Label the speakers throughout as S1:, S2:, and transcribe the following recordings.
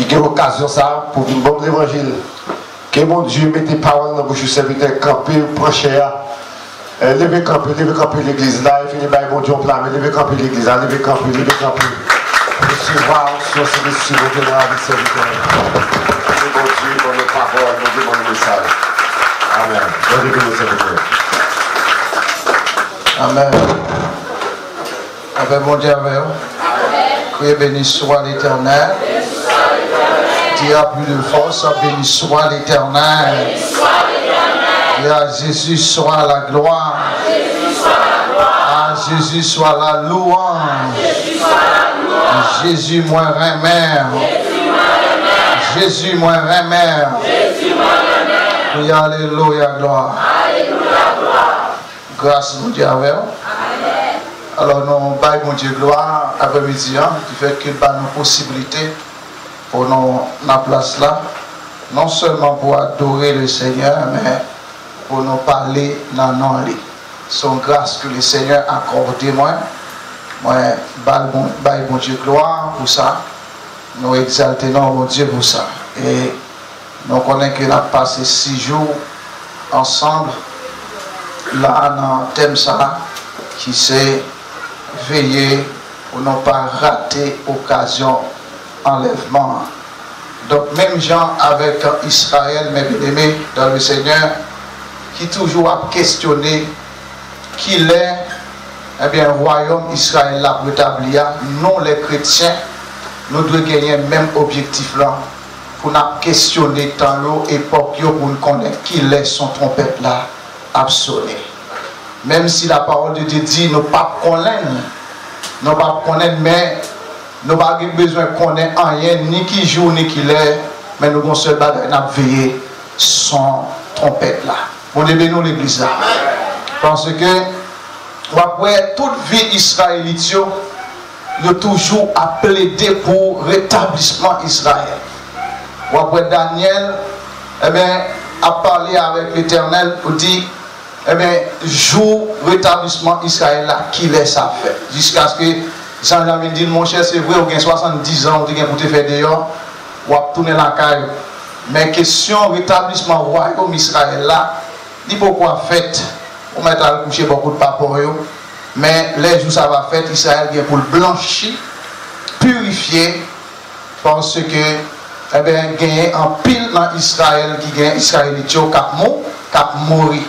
S1: qui a l'occasion ça pour une bonne évangile. Que mon Dieu mette des paroles dans la bouche du serviteur, camper, procher. Levez camper l'église là, et finir par mon Dieu en plein, mais levez camper l'église là, levez camper. Recevoir sur ce dessus, mon Dieu, dans la vie du serviteur. C'est mon Dieu, pour nos paroles, mon Dieu, pour nos messages. Amen. Bonne que nous serviteurs.
S2: Amen. Avec mon Dieu, avec vous. Que béni soit l'Éternel. Dis à plus de force, béni soit l'Éternel. Et à Jésus soit la gloire. À Jésus soit la louange. Jésus moi remer. Jésus moi remer. Oui, alléluia, gloire. Grâce à Dieu avec vous. Alors nous baillons mon Dieu gloire après-midi, qui fait qu'il y a une possibilité pour nous la place là, non seulement pour adorer le Seigneur, mais pour nous parler dans nos lits. Son grâce que le Seigneur a accordé moi baille mon Dieu gloire pour ça. Nous exaltons mon Dieu pour ça. Et nous connaissons qu'il a passé 6 jours ensemble là dans le thème ça qui s'est veillé pour ne pas rater l'occasion enlèvement. Donc même gens avec Israël, mes bien-aimés dans le Seigneur, qui toujours a questionné qu'il est, eh bien, royaume Israël là pour établir, nous les chrétiens, nous devons gagner le même objectif là, pour nous questionner dans l'époque pour nous connaître qu'il est son trompette là, absolu. Même si la parole de Dieu dit, nous ne pas connaître, mais nous n'avons pas besoin de connaître rien, ni qui joue, ni qui l'est, mais nous avons seul bagage à veiller son trompette là. On est béni l'église là. Parce que, après toute vie israélite, il a toujours à plaider pour rétablissement Israël. Après Daniel, eh bien, a parlé avec l'Éternel pour dire, eh bien, jour rétablissement Israël là, qui laisse ça faire. Jusqu'à ce que Jean-Jacques dit, mon cher, c'est vrai, vous avez 70 ans, vous avez pour te faire dehors, vous avez tourné la caille. Mais question rétablissement royaume Israël là, dit pourquoi fait, on met à coucher beaucoup de papas, mais les jours ça va faire, Israël vient pour le blanchir, purifier, parce que, eh bien, gagner en pile dans Israël, qui gagne Israélite, qui a mourir.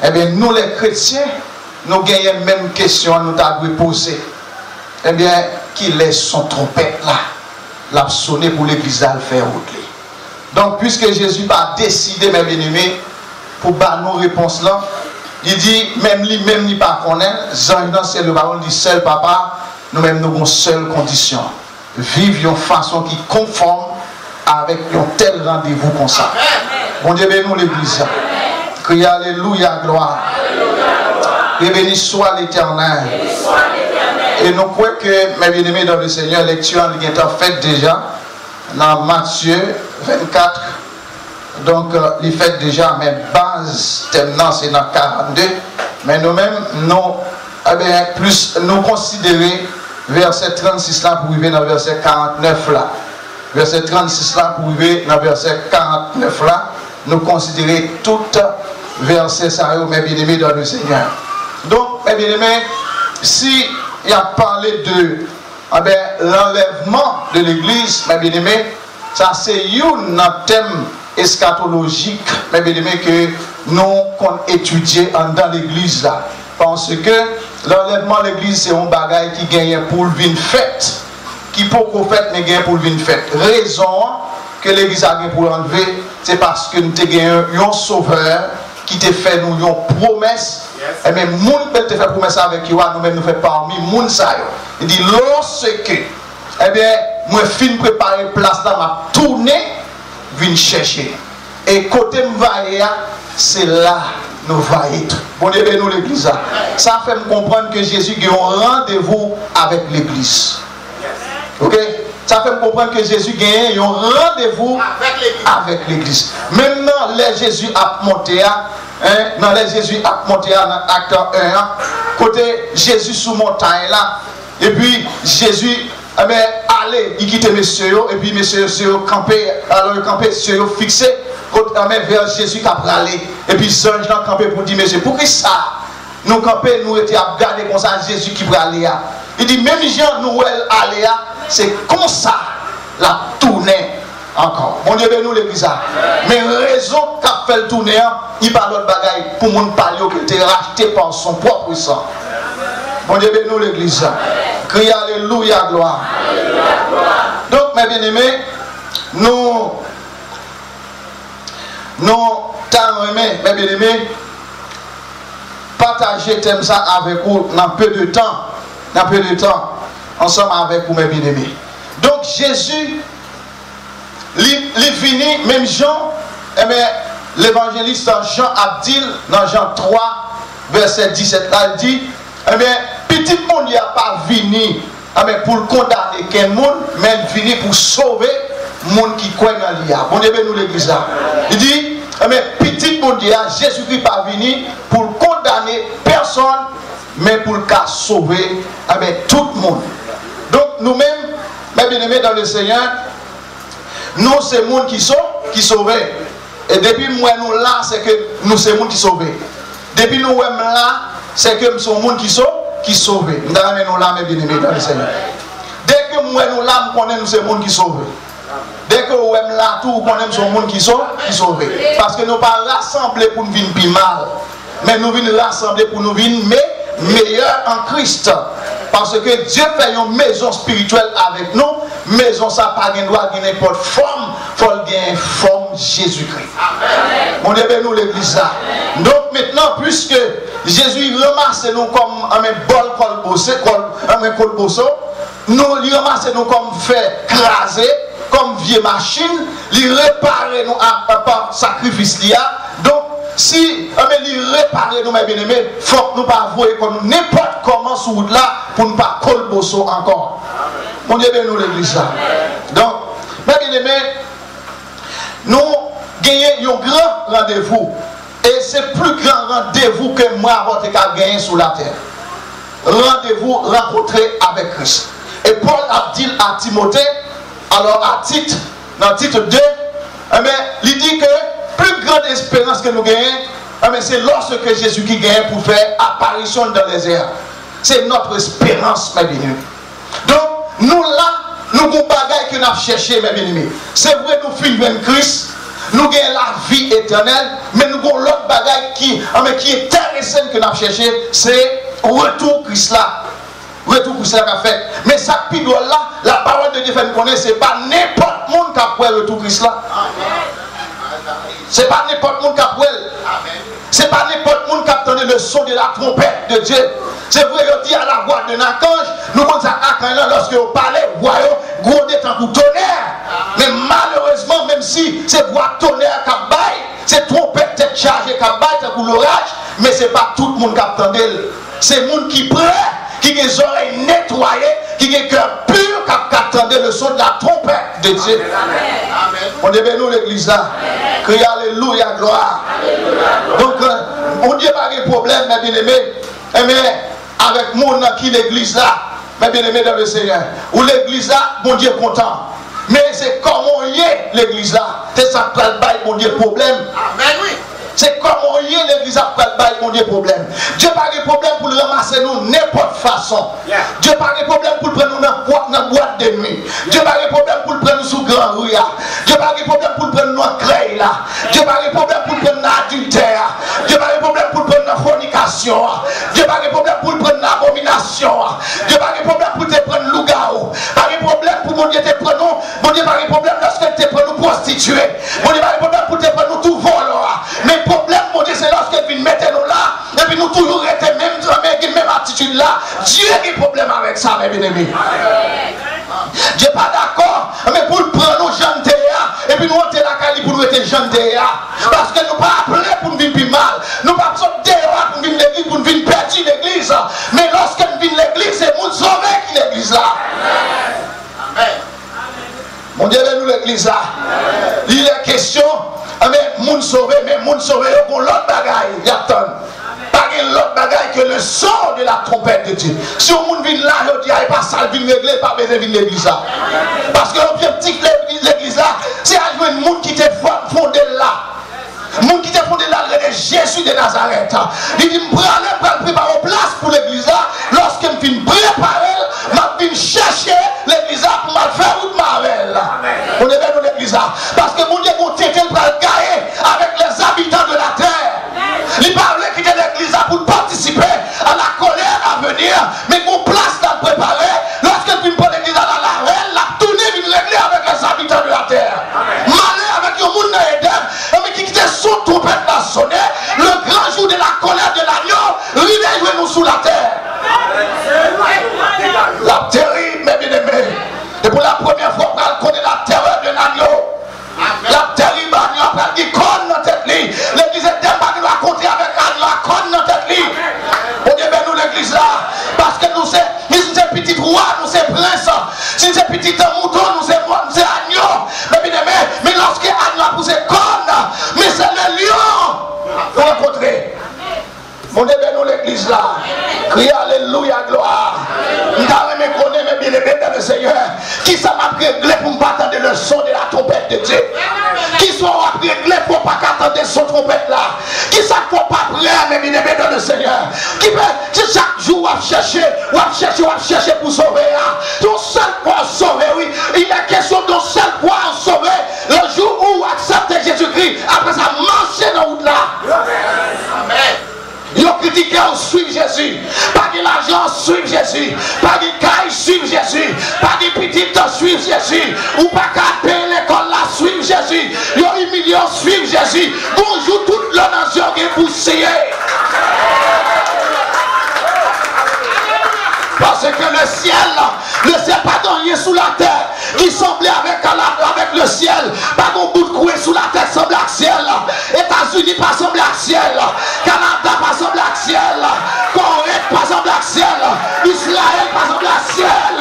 S2: Eh bien, nous les chrétiens, nous gagnons même question, nous t'avons posé. Eh bien, qui laisse son trompette là, l'a sonné pour l'église à le faire rouler. Donc, puisque Jésus a décidé, mes bien-aimés, pour battre nos réponses là, il dit, même lui pas connaît, Jean, c'est le baron dit seul papa, nous-mêmes nous avons une seule condition. Vivre d'une façon qui conforme avec un tel rendez-vous comme ça. Bon Dieu, bénis l'église. Criez alléluia, gloire. Et béni soit l'Éternel. Et nous croyons que, mes bien-aimés dans le Seigneur, lecture en est en fait déjà dans Matthieu 24. Donc, il fait déjà, mais base, maintenant c'est dans 42. Mais nous-mêmes, nous, eh bien, plus nous considérer verset 36 là pour arriver dans verset 49 là. Verset 36 là pour arriver dans verset 49 là. Nous considérer tout verset ça, mes bien-aimés dans le Seigneur. Donc, mes bien-aimés, si il a parlé de l'enlèvement de l'église, mes bien-aimés, ça c'est un thème eschatologique, mes bien-aimés, que nous qu'on étudie dans l'église là. Parce que l'enlèvement de l'église, c'est un bagage qui gagne pour une fête, qui pour qu'on fête, mais gagne pour une fête. Raison que l'église a gagné pour enlever, c'est parce que nous avons un sauveur qui te fait nous une promesse. Et même moun peut te faire promesse avec vous, nous-mêmes nous faisons parmi moun ça. Il dit lorsque, eh bien, moi fin préparer place là, m'a tourné, vinn chercher. Et côté m'vailler, c'est là nous voyons tout. Bon Dieu bénis nous l'église. Ça fait me comprendre que Jésus a un rendez-vous avec l'église. Ok? Ça fait me comprendre que Jésus a un rendez-vous avec l'église. Maintenant, les Jésus a monté à dans les Jésus a monté dans acte 1, côté Jésus sous montagne là, et puis Jésus mais allez, il quitte messieurs, et puis messieurs campé, alors le campé, messieurs fixé, vers Jésus qui a parlé. Et puis les gens campé pour dire, monsieur, pour qui ça? Nous campé, nous étions à regarder comme ça Jésus qui va aller. Il dit, même gens nous aller, c'est comme ça, la tournée encore. Bon Dieu, nous l'église. Mais raison qu'a fait le tourner, il parle de bagaille pour nous parler qu'il était racheté par son propre sang. Bon Dieu, nous l'église. Criez Alléluia, gloire. Donc, mes bien-aimés, nous t'avons aimé, mes bien-aimés, partager thème ça avec vous dans peu de temps, ensemble avec vous, mes bien-aimés. Donc, Jésus, il finit, même Jean, l'évangéliste Jean a dit, dans Jean 3, verset 17, là, il dit, petit monde n'y a pas venu pour condamner quel monde, mais il vient pour sauver le monde qui croit dans l'IA. Bon Dieu, nous l'église là. Il dit, petit monde n'y a Jésus-Christ pas venu pour condamner personne, mais pour sauver tout le monde. Donc nous-mêmes, mes bien-aimés dans le Seigneur, nous c'est le monde qui sauve. Et depuis moi nous là, c'est que nous c'est le monde qui sauve. Depuis nous là, c'est que nous sommes le monde qui sauve. Nous avons là, mes bien-aimés dans le Seigneur. Dès que moi nous là, nous connaissons c'est le monde qui sauve. Dès que nous sommes là, tout nous connaissons le monde qui sauve. Parce que nous ne pas rassembler pour nous venir plus mal. Mais nous venons rassembler pour nous venir meilleurs en Christ. Parce que Dieu fait une maison spirituelle avec nous. Maison ça pas de droit de n'importe forme. Il faut une forme Jésus-Christ. On est nous l'église là. Donc maintenant, puisque Jésus ramasse nous comme un bol colbosso, nous ramasse nous comme fait craser, comme vieille machine, il répare nous par sacrifice. Donc, si il répare nous, mes bien-aimés, il faut que nous ne pas voir comme n'importe comment sur route là pour ne pas colbosso encore. On est bien nous l'église là. Donc, mes bien-aimés, nous gagnons un grand rendez-vous. Et c'est le plus grand rendez-vous que moi j'ai gagné sur la terre. Rendez-vous rencontré avec Christ. Et Paul a dit à Timothée, alors dans titre 2, il dit que plus grande espérance que nous gagnons, c'est lorsque Jésus qui gagne pour faire apparition dans les airs. C'est notre espérance, mes bien-aimés. Donc, nous là, nous avons des bagages que nous avons cherché, mes bien-aimés. C'est vrai, nous finissons Christ. Nous avons la vie éternelle, mais nous avons l'autre bagage qui est intéressant que nous avons cherché, c'est retour Christ là. Retour Christ là qu'a fait. Mais ça qui doit là, la parole de Dieu fait nous connaître, c'est pas n'importe monde qui a pris retour Christ là. C'est pas n'importe monde qui a pris. C'est pas n'importe monde qui a entendu le son de la trompette de Dieu. C'est vrai, il dit à la voix de Nakange, nous avons ça lorsque vous parlez, voyons, gros des temps pour tonnerre. Mais malheureusement, même si c'est voix tonnerre qui baille, c'est trompette tête chargée qui baille pour l'orage, mais ce n'est pas tout le monde qui attend. C'est le monde qui prêt, qui a les oreilles nettoyées, qui a le cœur pur, qui attendait le son de la trompette de Dieu. On est nous l'église là. Criez Alléluia, gloire. Donc, on dit pas de problème, mes bien-aimés. Mais avec mon qui l'église là, mes bien-aimés dans le Seigneur, ou l'église là, mon Dieu est content. Mais c'est comment y est l'église là, c'est ça qui a mon Dieu problème. Amen, oui. C'est comment y est l'église après le bail, mon Dieu problème. Dieu n'a pas de problème pour le ramasser nous n'importe façon. Dieu n'a pas de problème pour le prendre nous dans la boîte de nuit. Dieu n'a pas de problème pour le prendre nous sous grand rue. Dieu n'a pas de problème pour le prendre nous en créé là. Dieu n'a pas de problème pour le prendre dans l'adultère. Dieu n'a pas de problème pour le prendre dans la fornication. Dieu n'a pas de problème pour le prendre dans l'abomination. Dieu n'a pas de problème pour te prendre loup-garou. Pas de problème pour mon Dieu te prendre nous. Mon Dieu n'a pas de problème lorsque te prendre nous prostituer. Mon Dieu n'a pas de problème pour te prendre nous tout vol. Mais le problème, mon Dieu, c'est lorsque vous mettez nous là, et puis nous toujours restons même attitude là. Dieu a un problème avec ça, mes bien-aimés. Dieu n'est pas d'accord, mais pour le prendre nos jeunes et puis nous on la cali pour nous être jeunes parce que nous pas appelés pour nous vivre plus mal. Nous pas besoin de pour nous vivre l'église, pour nous vivre petit l'église. Mais lorsque nous vivons l'église, c'est nous sauver qui l'église là. Amen. Mon Dieu, nous l'église là. Il est question. Mais moun sauvé, mais moun sauvé, on l'autre bagaille, y attend. Pas l'autre bagaille que le son de la trompette de Dieu. Si on monde vient là, il dit, pas ça, il vient régler, pas besoin de l'église là. Parce que l'objectif de l'église là, c'est à jouer un monde qui t'est fondé là. Le monde qui t'est fondé là, c'est Jésus de Nazareth. Il dit, je vais aller préparer une place pour l'église là. Lorsque je viens préparer, je viens chercher l'église là pour me faire route Marvel. On est bien dans l'église là. Parce que mon Dieu, mon tété va gagner avec les habitants de la terre. Il parlait quitter l'église là pour participer à la colère à venir. Mais mon place là préparée, lorsque je viens pour l'église là, la reine, la tournée vient régler avec les habitants de la terre. Malé avec le monde dans Éden, mais qui quittait son trompette là sonné, le grand jour de la colère de l'agneau, réveille nous sous la terre. La terrible, mes bien-aimés. Et pour la première fois, on connaît la terreur de l'agneau. La terrible agneau, après qui conne dans tête lit. L'église est tellement qui va compter avec agneau, conne dans tête lit. On dit, ben nous l'église là, parce que nous c'est petit roi, nous c'est prince. Si c'est petit mouton, nous c'est agneau. Mais bien aimé, mais lorsque agneau a poussé conne, mais c'est le lion. Vous rencontrez. On dit, ben nous l'église là. Criez alléluia, gloire. Nous avons connu mes bien-aimés dans le Seigneur. Qui ça m'a réglé pour ne pas attendre le son de la trompette de Dieu? Qui soit réglé pour ne pas attendre son trompette là? Qui ça ne faut pas prêt, mes bien-aimés dans le Seigneur? Qui peut chaque jour chercher pour sauver? Ton seul point sauver, oui. Il est question de ton seul point sauver. Le jour où vous acceptez Jésus-Christ, après ça, marchez dans la route là. Amen. Ils ont critiqué, on suit Jésus. Pas de l'argent, suivre Jésus. Pas de caille, suivre Jésus. Pas de petite, suivre Jésus. Ou pas qu'à payer l'école là, suivre Jésus. Ils ont humilié, suivre Jésus. Bonjour, toute la nation qui est poussée. Parce que le ciel pas donné sous la terre, qui semblait avec le ciel, pas d'un bout de coué sous la terre semble à ciel. États-Unis pas semble à ciel, Canada pas semble à ciel, Corée pas semble à ciel, Israël pas semble à ciel.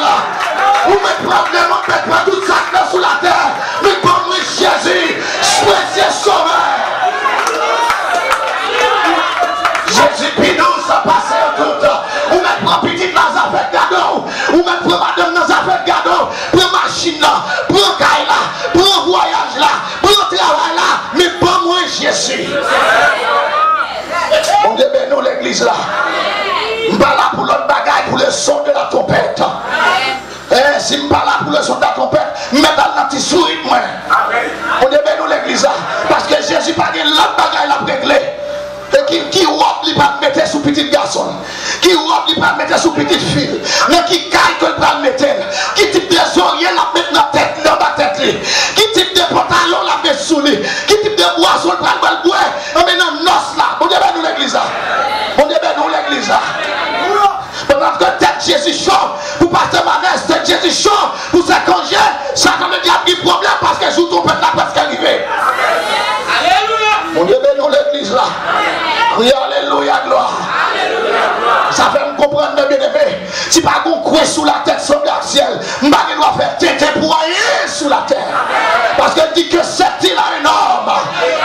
S2: Vous me problème, on ne met pas tout ça sous la terre, mais comme Jésus, précieux sauveur. Jésus Pidou, ça passe au tout. Ou même prend petite dans sa fête cadeau. Ou même prend madame dans sa fête cadeau. Prends machine là, prends caille là, prends voyage là, prends travail là. Mais pas moi Jésus. On dit ben nous l'église là. Je ne suis pas là pour l'autre bagaille, pour le son de la trompette. Si je ne suis pas là pour le son de la trompette, je mets dans le petit sourire moi. On dit ben nous l'église là. Parce que Jésus n'a pas dit l'autre bagaille la réglé. Et qui robe li pas mettre sous petit garçon, qui robe li pas mettre sous petite fille, mais qui caille que pas mettre, qui type de oreiller la mettre dans tête, dans la tête li, qui type de pantalon la mettre sous lui, qui type de boisson prend le boire, mais dans nos là, on débat nous l'église là. On débat nous l'église là. Pendant que tête Jésus chaud, pour passer Manès, tête Jésus chaud, pour se congé, ça quand le diable qui problème parce que sous ton peuple là presque arrivé. On débat nous l'église là. Oui, alléluia, gloire. Ça fait me comprendre, mes bien-aimés. Si pas qu'on croit sous la tête, sans le ciel, je dois faire tête pour aller sous la terre. Parce qu'elle dit que c'est-il un homme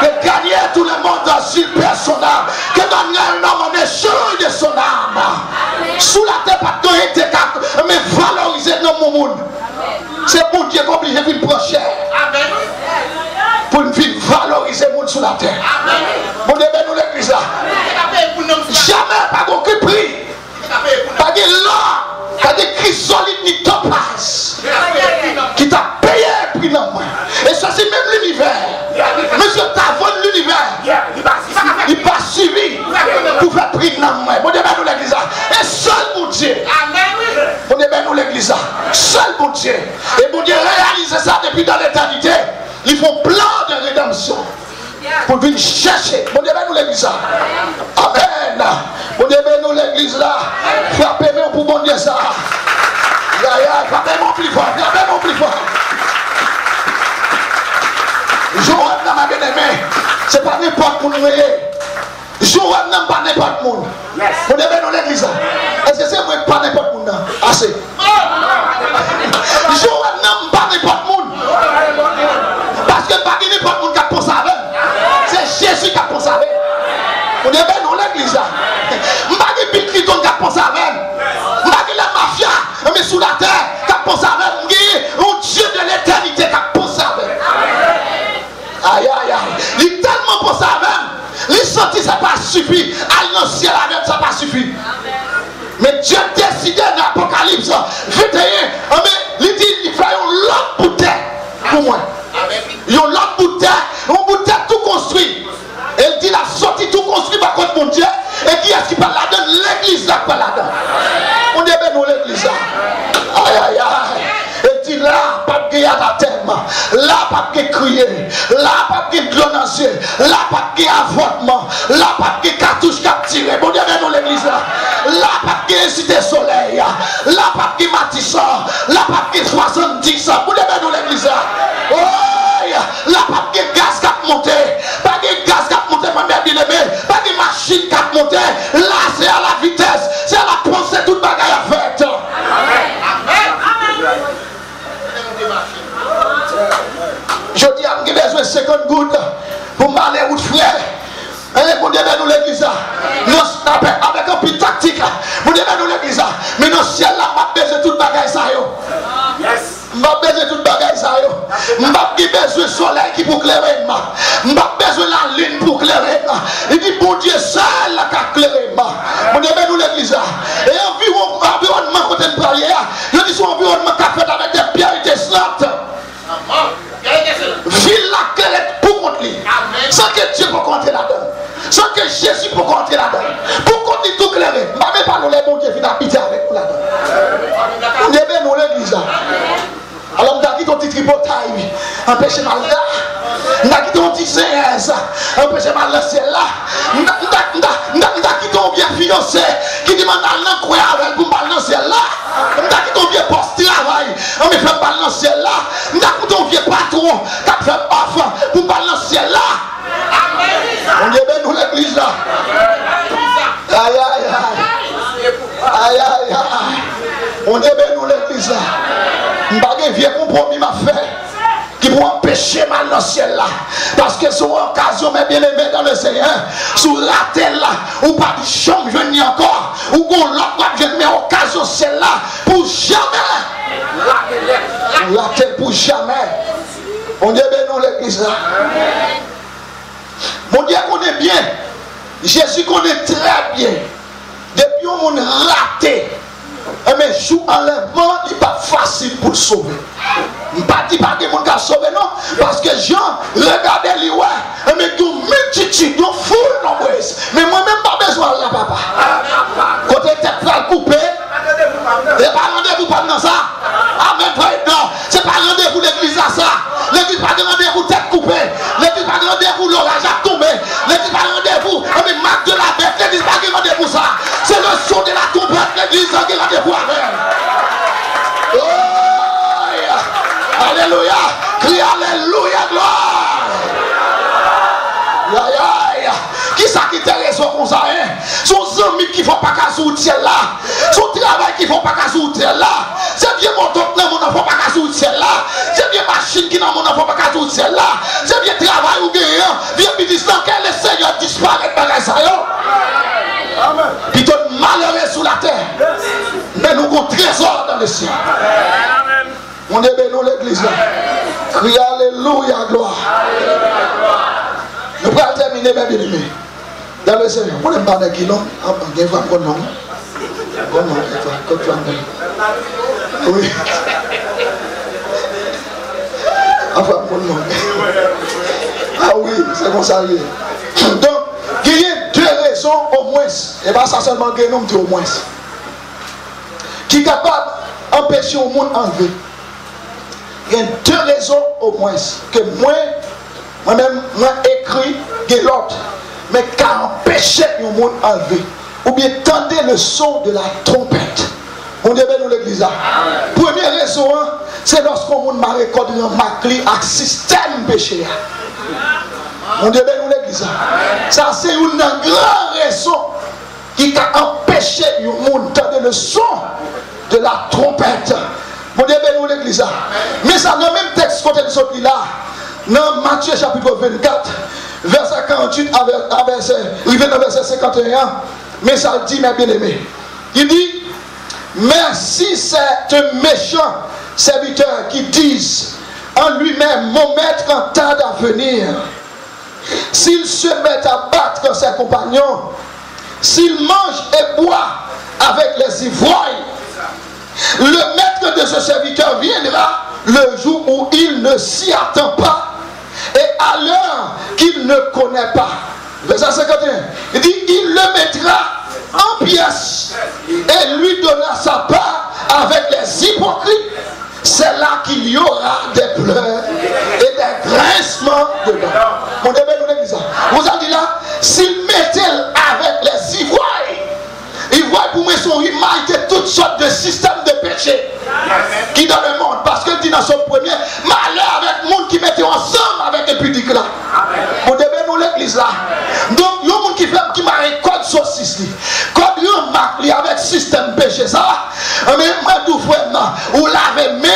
S2: de gagner tout le monde sur son âme, que donner un homme en échange de son âme. Sous la terre, pas de été mais valoriser dans mon monde. C'est pour Dieu qu'obligé de venir proche. Pour une vie valoriser le monde sous la terre. Mon Dieu, nous l'église là. Jamais pas aucun prix. Pas de l'or, pas de chrysolite ni topaz. Qui t'a payé un prix dans moi. Et ça c'est même l'univers. Monsieur t'as vendu l'univers. Il pas suivi pour faire prix dans moi. Mon Dieu, nous l'église là. Et seul mon Dieu. Mon Dieu, nous l'église là. Seul mon Dieu. Et mon Dieu réalise ça depuis dans l'éternité. Ils font plein de rédemption pour venir chercher. Mon Dieu, nous l'église là. Amen. Mon Dieu, nous l'église là. Frappez-moi pour mon Dieu ça. Frappez-moi plus fort. Frappez-moi plus fort. Joël dans ma bien-aimée. C'est pas n'importe où nous voyez. Joël n'aime pas n'importe où. Mon Dieu, nous l'église là. Est-ce que c'est moi pas n'importe où? Assez. Joël n'aime pas n'importe où. Parce que pas n'importe où qui a pensé avec. C'est Jésus qui a pensé avec. On est bien dans l'église là. ça n'a pas suffi. Aller dans le ciel avec ça n'a pas suffi. Mais Dieu décidé dans l'Apocalypse 21, il dit il fait une longue bouteille pour moi. Une longue bouteille, tout construit. Elle dit la sortie tout construit par contre mon Dieu. Et qui est-ce qui parle là-dedans? L'église là parle là-dedans. On est bien dans l'église là. Aïe aïe aïe. Elle dit là, pas de à terre. Là, pas de crier. Là, pas de glonancer. Là, pas de avortement. Là, pas de cartouche capturée. On est bien dans l'église là. Là, pas de cité soleil. Là, pas de matissant. Là, pas de 70 ans. On est bien dans l'église là. Oh, là, pas de gaz qui a monté. Pas de gaz qui a monté, ma mère bien-aimée. Pas de machine qui a monté. Là, c'est à la vitesse. C'est à la pensée, toute bagaille à faire. Je dis à j'ai besoin de 50 gouttes pour m'aller où frère. Et pour dire nous l'église avec un petit tactique. Pour dire nous l'église. Mais dans le ciel là, je besoin de toute bagaille ça. Je besoin de toute bagaille ça. Je besoin de soleil qui pour clairer. Je besoin de la lune pour clairer. Il dit bon Dieu seul qui a clairé. Pour dire nous l'église. Et environnement côté de prière, je dis son environnement qui a fait avec des pierres et des slots. Ville la clé pour contre lui. Sans que Dieu peut compter là-dedans. Sans que Jésus peut compter là-dedans. Pour compter tout clairé. Je ne vais pas nous les bon Dieu qui habiter avec nous là-dedans. On est bien dans l'église. Alors, on a quitté ton petit tripotaille. Empêchez mal là. On a quitté ton petit CS. Empêchez mal là, c'est là. On a quitté ton bien financé. Qui demande à l'incroyable pour mal dans ciel là. On a quitté ton vieux poste travail. On me fait mal dans ciel là. On a quitté ton vieux patron. Qui a fait offre pour mal dans ciel là. On est bien dans l'église là. Aïe aïe aïe. Aïe aïe aïe. On est bien dans l'église là. Un vieux compromis m'a fait qui pour empêcher mal dans le ciel là. Parce que c'est une occasion, mais bien aimé dans le Seigneur, sous la terre là, ou pas de chambre, je n'y encore, ou qu'on l'a pas, je mets occasion ciel là pour jamais. La terre pour jamais. On est bien dans l'église là. Mon Dieu connaît bien. Jésus connaît très bien. Depuis on m'a raté. Mais sous enlèvement, il n'est pas facile pour le sauver. Il ne pas dit pas que les gens qui sauver, non. Parce que Jean, regardez les ouais, mais il y a une multitude, une foule nombreuse. Mais moi-même, pas besoin de la papa. Côté tête là coupée, il n'y a pas rendez-vous pas dans ça. Amen, frère, non. Ce n'est pas rendez-vous l'église à ça. L'église pas de rendez-vous tête coupée. L'église pas de rendez-vous l'orage a tombé. L'église pas de rendez-vous, mais marque de la bête. L'église pas de rendez-vous ça. C'est le son de la trompette. L'église qui a rendez-vous avec. Oh, yeah. Alléluia. Crie alléluia, gloire. Aïe, aïe. Qui ça qui t'intéresse comme ça, hein? Son amis qui ne font pas qu'à soutenir là. Son travail qui ne font pas qu'à soutenir là. C'est bien mon top, non, mon enfant pas qu'à soutenir là. C'est bien machine qui n'a mon enfant pas qu'à soutenir là. C'est bien travail ou bien, bien ministère que le Seigneur disparaît par les saillants. Puis tout malheureux sous la terre. Mais nous avons trésor dans le ciel. On est béni l'église là. Crie alléluia, gloire. Nous pouvons terminer, mes bien-aimés. Dans le Seigneur, vous ne parlez pas de qui non? Il y a un bon nom. Bon nom, oui. Enfin, bon nom. Ah oui, c'est comme ça. Donc, il y a deux raisons au moins. Et pas ça seulement qu'il y a un nombre au moins. Qui est capable d'empêcher au monde enlever. Il y a deux raisons au moins. Que moi-même, moi écrit de l'autre. Mais qu'à empêcher le monde enlever. Ou bien tendez le son de la trompette. On est bien dans l'église là. Première raison, c'est lorsqu'on monde m'a récolté un macli à système péché. On est bien dans l'église là. Ça c'est une grande raison qui a empêché le monde tendez le son de la trompette. On est bien dans l'église là. Mais ça dans le même texte côté de ce là. Dans Matthieu chapitre 24. Verset 48 à verset 51, mais ça dit, mes bien-aimés, il dit, merci c'est méchant serviteur qui disent en lui-même, mon maître en temps à venir, s'il se met à battre ses compagnons, s'il mange et boit avec les ivrognes, le maître de ce serviteur viendra le jour où il ne s'y attend pas et à l'heure qu'il ne connaît pas. Verset 51. Il dit, il le mettra en pièces et lui donnera sa part avec les hypocrites. C'est là qu'il y aura des pleurs et des grincements de dents. Mon début, vous avez dit là, s'il mettait avec les ivrognes pour moi son image de toutes sortes de systèmes de péché qui dans le monde. Parce que dit dans son premier, malheur avec le monde qui mettait ensemble avec les pudiques là. Mon début, nous l'église là. Donc, il y a un monde qui m'a code saucisse. Comme il y a un marque avec système péché ça. Mais moi, tout frère, ou laver main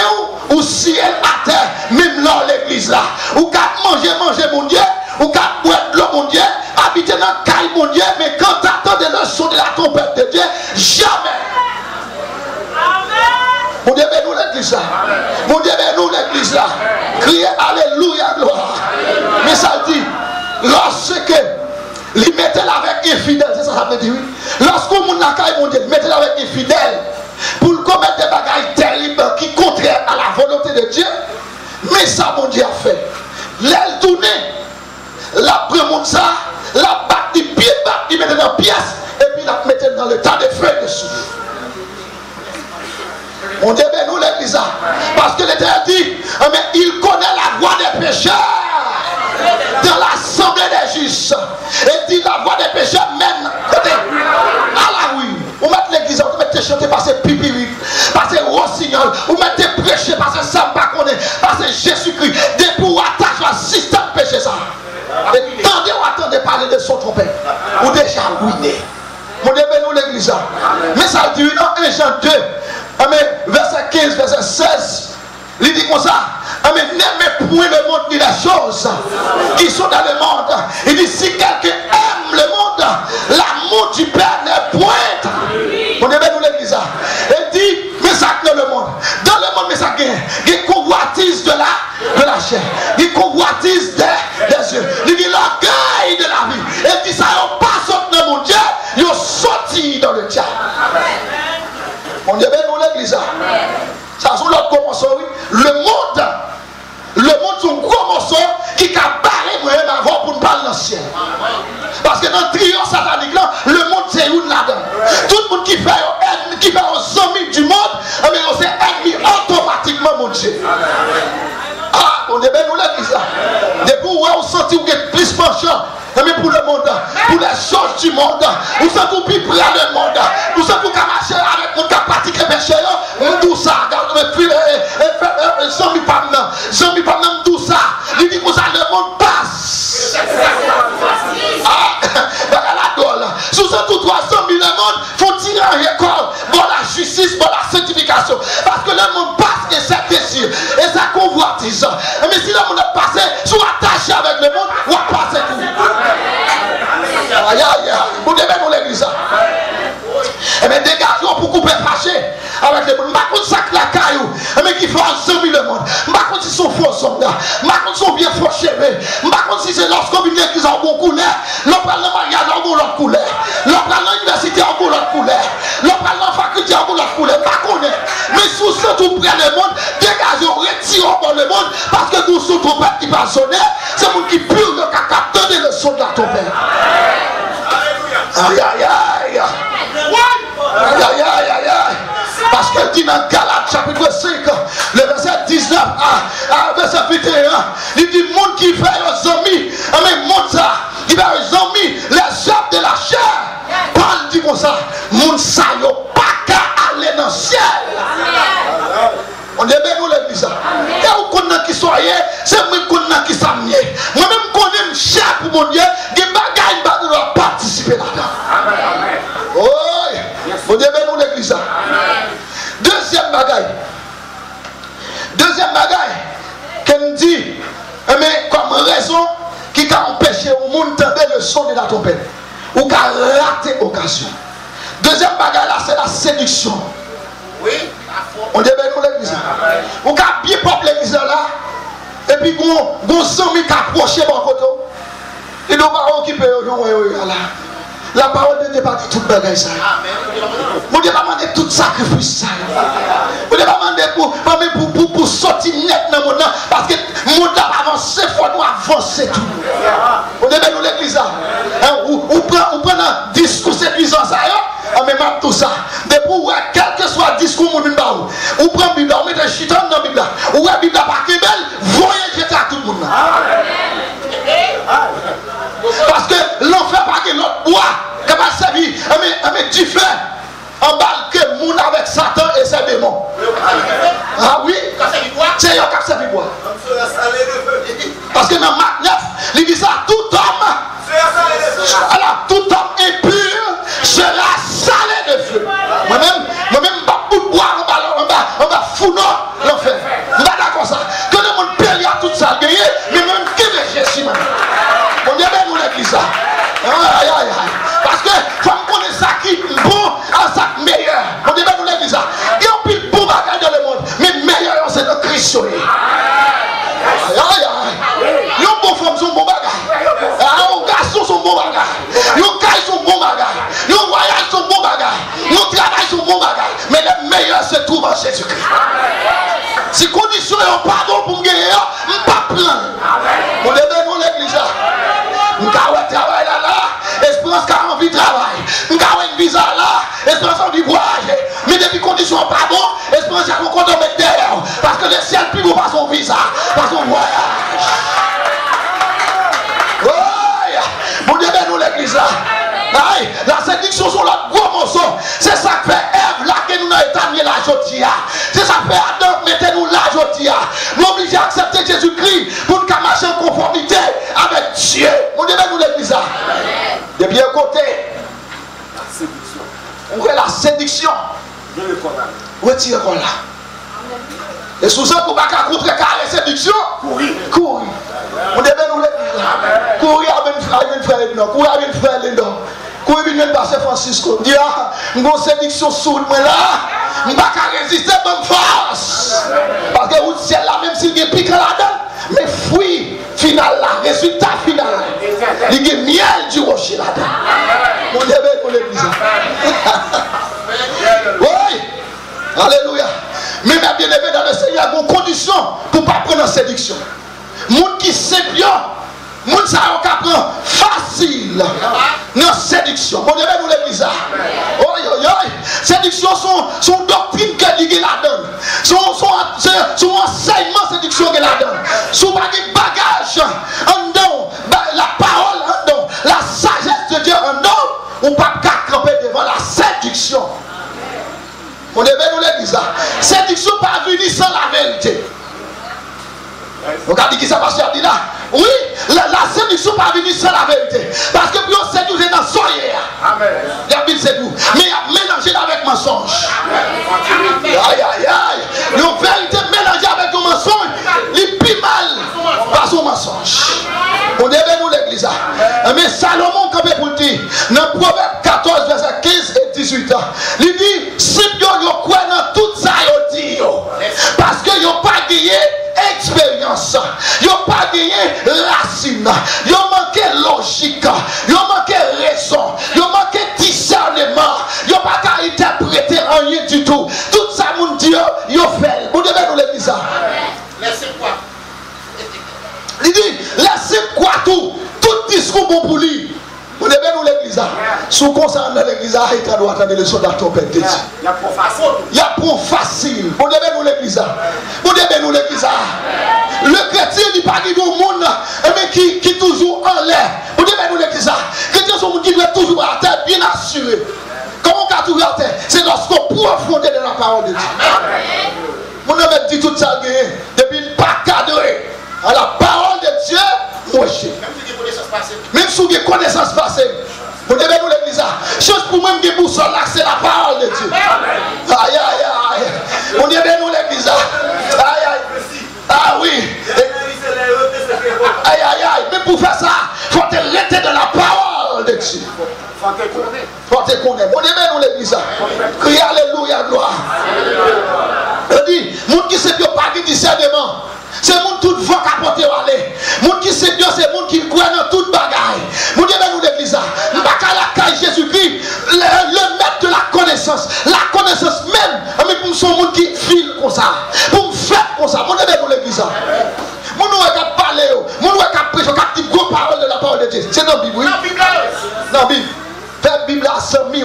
S2: ou ciel à terre, même là l'église là. Ou qu'à manger mon Dieu, ou qu'à boire de l'eau mon Dieu, habiter dans le caille mon Dieu, mais quand tu attends le son de la trompette de Dieu, jamais. Mon Dieu, nous l'église là. Mon Dieu, nous l'église là. Criez Alléluia, gloire. Mais ça dit, lorsque il mettait avec infidèle, c'est ça ça veut dire oui. Lorsqu'on moun la caille mon Dieu, mettez avec infidèle pour commettre des bagailles terribles qui contraires à la volonté de Dieu. Mais ça mon Dieu a fait. L'aile tournée, la prend ça, la bat du pied, il mettait dans la pièce et puis la mettait dans le tas de feu dessous. On dit nous l'église parce que l'Éternel dit mais il connaît la voie des pécheurs dans l'assemblée des justes. Et dit la voie des pécheurs mène à la rue. Vous mettez l'église, vous mettez chanter par ces pipi, par ces rossignols, vous mettez prêcher par ces samba qu'on est, par ces Jésus-Christ, des pour attacher un système péché ça. Et tendez ou attendez parler de son trompette, ou déjà ruiné. Mon Dieu, nous l'église. Mais ça dit dans 1 Jean 2, verset 15, verset 16, il dit comme ça, n'aimez point le monde ni les choses qui sont dans le monde. Il dit si quelqu'un aime le monde, l'amour du Père n'est point. On est bien nous l'église. Il dit, mais ça dans le monde. Dans le monde, mais ça gagne. Il convoitise de la chair. Il convoitise des yeux. Il dit l'orgueil de la vie. Il dit ça, on passe dans mon Dieu, ils sont sortis dans le diable. On est bien nous l'église. Ça sont l'autre commençant, oui. Le monde c'est un gros morceau qui a barré moi-même avant pour ne pas dans le ciel. Parce que dans le trio satanique là, le monde c'est une là-dedans. Tout le monde qui fait aux amis du monde, mais c'est ennemi automatiquement mon Dieu. Ah, on est bien nous l'église là. Depuis où on sentit que vous êtes plus penchant. Mais pour le monde, pour les choses du monde, vous sentez vous plus près le monde, vous sentez vous marcher avec mon cap pratique et péché, tout ça, zombie pas même tout ça, il dit que ça le monde passe. Ah, la dole. Sous ce tout 300 000 le monde font tirer en école, pour la justice, pour la sanctification, parce que le monde passe et ses désirs, et sa convoitise. Mais si le monde est passé, soit attaché avec le monde, ou à passer tout. Aïe aïe, vous devez nous l'église. Et bien dégageons pour couper fâché avec les monde. Par contre, ça que la caillou, mais qui fait ensemble le monde. Par contre, si sont faux soldats, par contre, sont bien faux cheveux. Par contre, si c'est lorsqu'on vient l'église en bon couleur, l'on prend le mariage en bon l'autre couleur, l'on prend l'université en bon l'autre couleur, l'on prend la faculté en bon l'autre couleur. Pas qu'on est. Mais sous ce tout près le monde, dégageons, retirons dans le monde, parce que nous sommes trompette qui va sonner, c'est le monde qui pure le caca, donner le son de la trompette. Aïe aïe aïe. Aïe aïe aïe aïe aïe. Parce que dit dans Galates chapitre 5, le verset 19 à verset 21, il dit monde qui fait aux amis, mais monde ça, il fait aux amis les œuvres de la chair. Parle dit comme ça, monde ça yo pas qu'à aller dans le ciel. On est bien nous l'église. Et vous connaissez qui soyez, c'est moi qui s'amène. Moi-même connais cher pour mon Dieu, des bagailles qui doivent participer là-dedans. Oui, on est bien nous l'église. Deuxième bagaille, qu'elle dit, mais comme raison qui a empêché au monde d'entendre le son de la trompette, ou qui a raté l'occasion. Deuxième bagaille là, c'est la séduction. Oui. On dit bien nous l'église. Ou qui a bien pop l'église là, et puis on s'en mis qu'à approcher mon côté. Il doit pas occuper là. La parole de Dieu n'est pas dit tout bagage ça. Vous ne devez pas demander tout sacrifice ça. Vous ne devez pas demander pour sortir net dans le monde parce que le monde a avancé, il faut nous avancer tout. Vous devez nous l'église là. Vous prenez un discours séduisant ça. En même temps tout ça. Depuis quel que soit le discours, vous prenez la Bible, vous mettez le chiton dans la Bible. Vous mettez la Bible par qui belle, voyez jeter à tout le monde. Parce que l'enfer pas que l'autre bois, qui va servir, mais du feu, en balle que moun avec Satan et ses démons. Ah oui, c'est eux qui ont servi bois. Parce que dans Marc 9, il dit ça, tout homme, alors tout homme impur sera salé de feu. Moi-même, pas pour boire on va foutre l'enfer. Vous êtes d'accord ça? Que le monde périt à tout ça, mais même qui veut Jésus maintenant. On devait nous l'église là. Parce que faut connaître ça qui est bon à ça meilleur. On devait nous l'église là. Il y a un pile bon bagage dans le monde, mais meilleur c'est le Christ. Il y a un bon femme son bon bagage. Un garçon son bon bagage. Un caille son bon bagage. Un voyage son bon bagage. Un travail son bon bagage. Mais le meilleur se trouve en Jésus-Christ. Si condition est un pardon pour me gagner, je ne peux pas prendre. On devait nous l'église là. Je vais travailler là, espérance qu'il a envie de travailler. Je vais une visa là, espérance qu'il a envie de voyager. Mais depuis conditions pas bon, espérance qu'il a un compte de mettre derrière. Parce que le ciel plus beau par son visa, par son voyage. Oui, vous devez nous l'église là. La séduction sur notre gros morceau, c'est ça que fait Ève là que nous avons établi la jodia. C'est ça que fait Adam, mettez-nous la jodia. Nous obligés à accepter Jésus-Christ pour nous marcher en conformité avec Dieu. Vous devez nous l'église là. De bien côté, on voit la séduction. Retirez qu'on là. Et sous ça, pour ne pas contrer la séduction, courir. Vous devez nous l'église là. Courir avec une frère, courir avec une frère, quand il vient de passer Francisco, il dit ah, une séduction sourde, mais là, je ne peux pas résister à bonne force. Parce que vous ciel là, même s'il y a pique là-dedans, mais fruit final là, résultat final, il y a miel du rocher là-dedans. Mon Dieu, pour l'église. Oui, alléluia. Mais bien aimé dans le Seigneur, il y a une condition pour ne pas prendre la séduction. Monde qui sait bien. Moun sa yo ka prend facile dans séduction. Bon devez nous l'église. Séduction son doctrine que li la donne. Son enseignement séduction que la donne. Son bagage en don, la parole en don, la sagesse de Dieu en don, on pas camper devant la séduction. Bon devez nous l'église. Séduction pas venir sans la vérité. Donc, on dit qui ça passe à dire là? Oui, la séduction pas venir sans la vérité. Parce que puis on séduit dans son hier. Il y a bien séduit. Mais il y a mélangé avec mensonge. Aïe, aïe, aïe. Une vérité mélangée avec un mensonge, il est plus mal par son mensonge. On devait nous l'église. Mais Salomon, comme pour dire, dans Proverbe 14, verset 15 et 18 ans, il dit si vous croyez dans tout ça, vous dites. Parce que vous n'avez pas gagné expérience, vous n'avez pas gagné racine, vous manqué logique, vous manqué raison, vous manqué discernement, vous n'avez pas qu'à interpréter rien du tout. Tout ça, mon Dieu, vous fait. Vous devez nous l'église.
S3: Laissez quoi?
S2: Il dit, laissez quoi tout discours bon pour lui. Vous devez nous l'église. Sous concernant l'église, il doit attendre le soldat trompette. Il y a trop facile. Vous devez nous l'église. Vous devez nous l'église. Le chrétien, il pas dit au monde, mais qui toujours en l'air. Vous devez nous l'église. Le chrétien, c'est un monde qui doit toujours à terre, bien assuré. Comment on a toujours à terre? C'est lorsqu'on profondait dans la parole de Dieu. Vous n'avez dit tout ça depuis pas cadré à la parole de Dieu. Même si vous avez connaissance passée, vous devez nous l'église. Chose pour moi, qui boussole là, c'est la parole de Dieu. Aïe, aïe, aïe. Vous devez nous l'église. Aïe, aïe. Ah oui. Aïe, aïe, aïe. Mais pour faire ça, il faut te rester dans la parole de Dieu. Faut te connaître. Vous devez nous l'église. Criez alléluia, gloire. Je dis, monde qui sait pas de discernement. C'est le monde tout vent capoté aller. Le monde qui sait bien, c'est le monde qui croit dans toute bagaille. zami.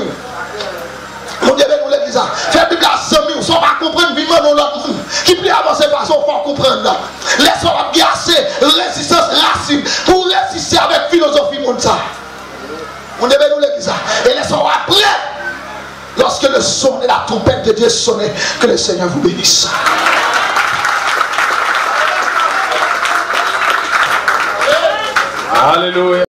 S2: Mon Dieu, nous l'église. Fais Bible à zami. Sans pas comprendre, vivement dans l'autre monde. Qui peut avancer par son fort comprendre. Laissons la gasser, résistance racine. Pour résister avec philosophie, mon ça. Mon Dieu, nous l'église. Et laissons après. Lorsque le son de la trompette de Dieu sonne, que le Seigneur vous bénisse.
S3: Alléluia.